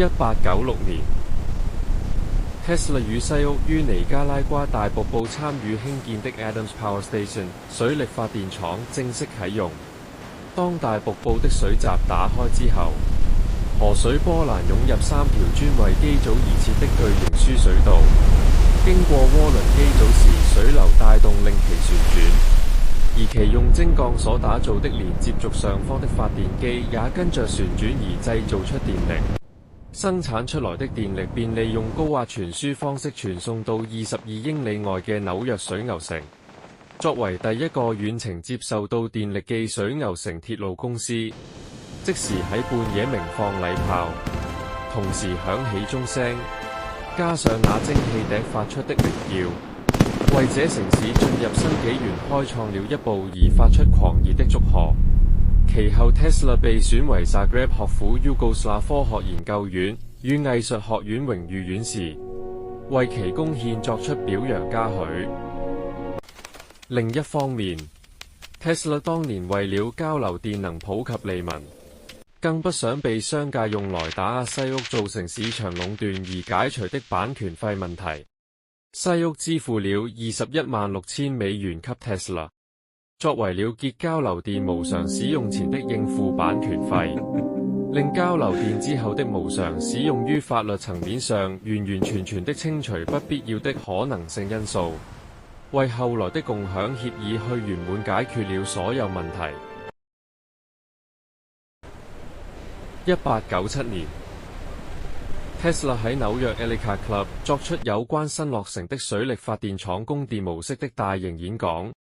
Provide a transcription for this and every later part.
1896年，Tesla 與西屋於尼加拉瓜大瀑布參與興建的 Adams Power Station 水力發電廠正式啟用。當大瀑布的水閘打開之後，河水波瀾湧入3條專為機組而設的巨型輸水道，經過渦輪機組時，水流帶動令其旋轉，而其用精鋼所打造的連接軸上方的發電機也跟着旋轉而製造出電力。生產出來的電力便利用高壓傳輸方式傳送到22英里外嘅紐約水牛城。作為第一個遠程接受到電力嘅水牛城鐵路公司，即時喺半夜鳴放禮炮，同時響起鐘聲，加上那蒸汽笛發出的鳴叫，為這城市進入新紀元開創了一步而發出狂熱的祝賀。其後 Tesla 被選為 Zagreb 學府 Yugoslav 科學研究院與藝術學院榮譽院士，為其貢獻作出表揚嘉許。另一方面， Tesla 當年為了交流電能普及利民，更不想被商界用來打壓西屋造成市場壟斷而解除的版權費問題，西屋支付了216000美元給 Tesla， 作為了結交流電無償使用前的應付版權費，令交流電之後的無償使用於法律層面上完完全全的清除不必要的可能性因素，為後來的共享協議去圓滿解決了所有問題。1897年，Tesla 喺紐約 Ellicott Club 作出有關新落成的水力發電廠供電模式的大型演講。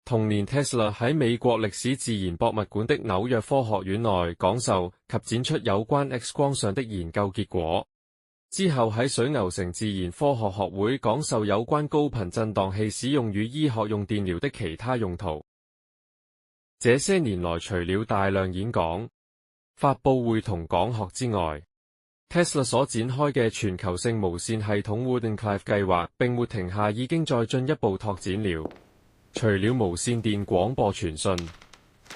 同年 ，Tesla 喺美國歷史自然博物館的紐約科學院內講授及展出有關 X 光上的研究結果。之後喺水牛城自然科學學會講授有關高頻振盪器使用於醫學用電療的其他用途。這些年來，除了大量演講、發佈會同講學之外， Tesla 所展開嘅全球性無線系統 Wardenclyffe 計劃並沒停下，已經再進一步拓展了。除了無線電廣播傳訊，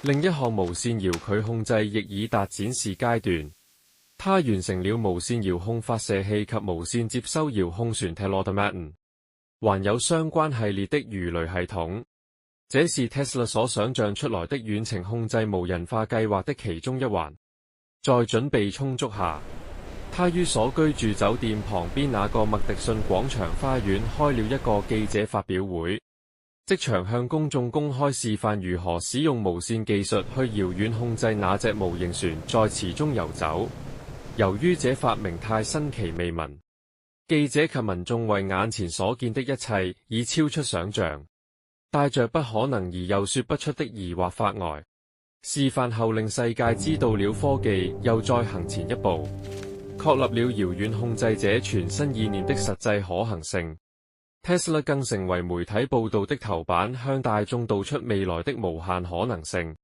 另一項無線遙距控制亦已達展示階段。他完成了無線遙控發射器及無線接收遙控船 Telautomaton， 還有相關系列的魚雷系統。這是 Tesla 所想象出來的遠程控制無人化計劃的其中一環。在準備充足下，他於所居住酒店旁邊那個麥迪遜廣場花園開了一個記者發表會，即場向公眾公開示範如何使用無線技術去遙遠控制那隻模型船在池中游走。由於這發明太新奇未聞，記者及民眾為眼前所見的一切已超出想象，帶着不可能而又說不出的疑惑發呆。示範後令世界知道了科技又再行前一步，確立了遙遠控制者全新意念的實際可行性。Tesla 更成為媒體報道的頭版，向大眾道出未來的無限可能性。